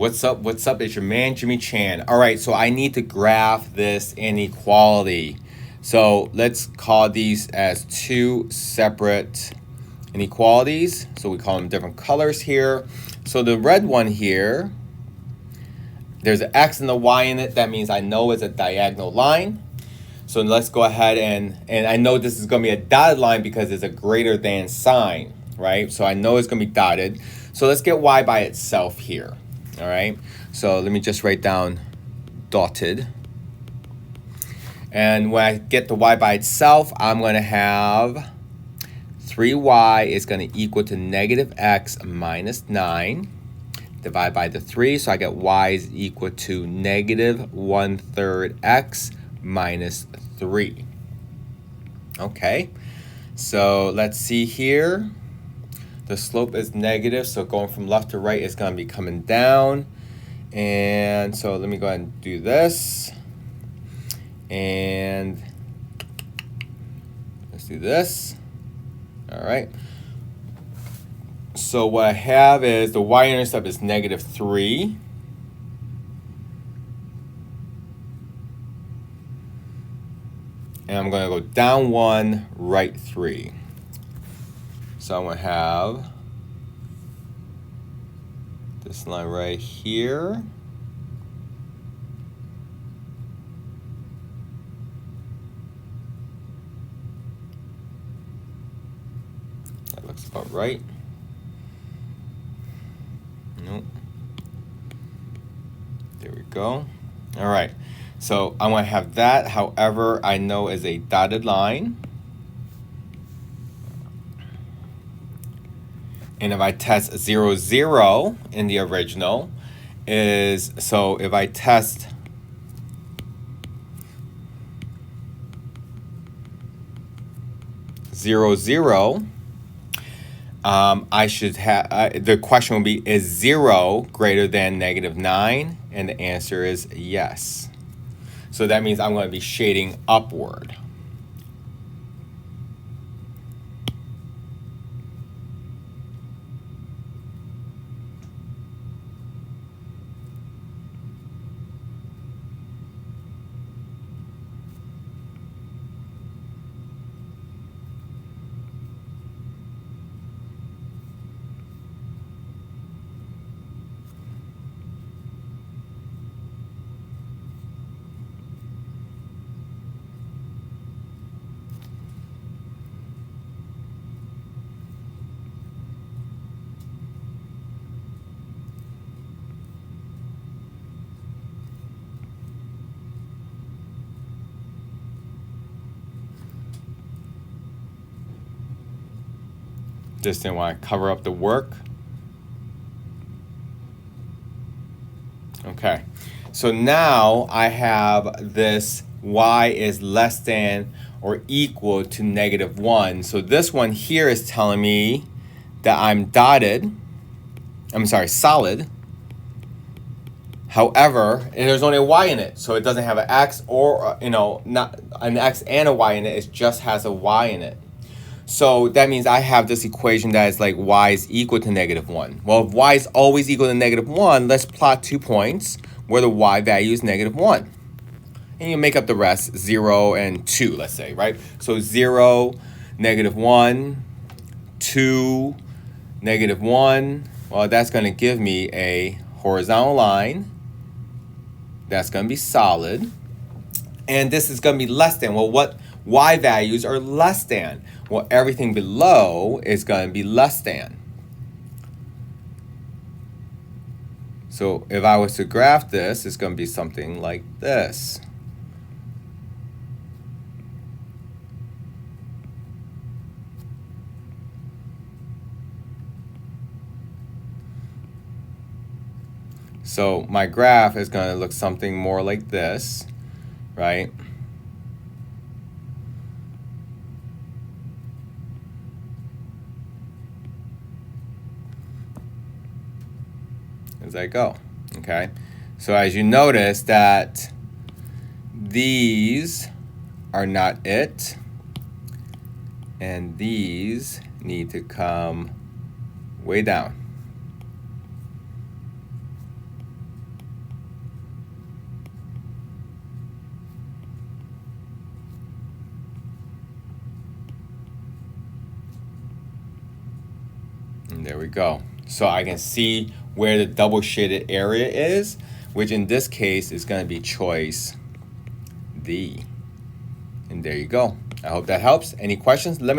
What's up? What's up? It's your man, Jimmy Chan. All right, so I need to graph this inequality. So let's call these as two separate inequalities. So we call them different colors here. So the red one here, there's an X and a Y in it. That means I know it's a diagonal line. So let's go ahead and I know this is going to be a dotted line because it's a greater than sign, right? So I know it's going to be dotted. So let's get Y by itself here. All right, so let me just write down dotted. And when I get the Y by itself, I'm going to have 3Y is going to equal to negative X minus 9. Divide by the 3, so I get Y is equal to negative 1/3 X minus 3. Okay, so let's see here. The slope is negative, so going from left to right is going to be coming down. And so let me go ahead and do this. And let's do this. All right. So what I have is the y-intercept is negative 3. And I'm going to go down 1, right 3. So I'm going to have this line right here. That looks about right. Nope. There we go. All right. So I'm going to have that. However, I know is a dotted line. And if I test 0, 0 in the original is, so if I test zero, 0, I should have, the question will be, is 0 greater than negative 9? And the answer is yes. So that means I'm going to be shading upward. Just didn't want to cover up the work. Okay, so now I have this y is less than or equal to negative 1. So this one here is telling me that I'm dotted. I'm sorry, solid. However, there's only a y in it, so it doesn't have an x or, not an x and a y in it. It just has a y in it. So that means I have this equation that is like y is equal to negative 1. Well, if y is always equal to negative 1, let's plot 2 points where the y value is negative 1. And you make up the rest, 0 and 2, let's say, right? So 0, negative 1, 2, negative 1. Well, that's going to give me a horizontal line. That's going to be solid. And this is going to be less than. Well, what y values are less than? Well, everything below is going to be less than. So if I was to graph this, it's going to be something like this. So my graph is going to look something more like this, right? As I go, okay? So as you notice that these are not it, and these need to come way down. And there we go. So I can see where the double shaded area is, which in this case is going to be choice D. And there you go. I hope that helps. Any questions? Let me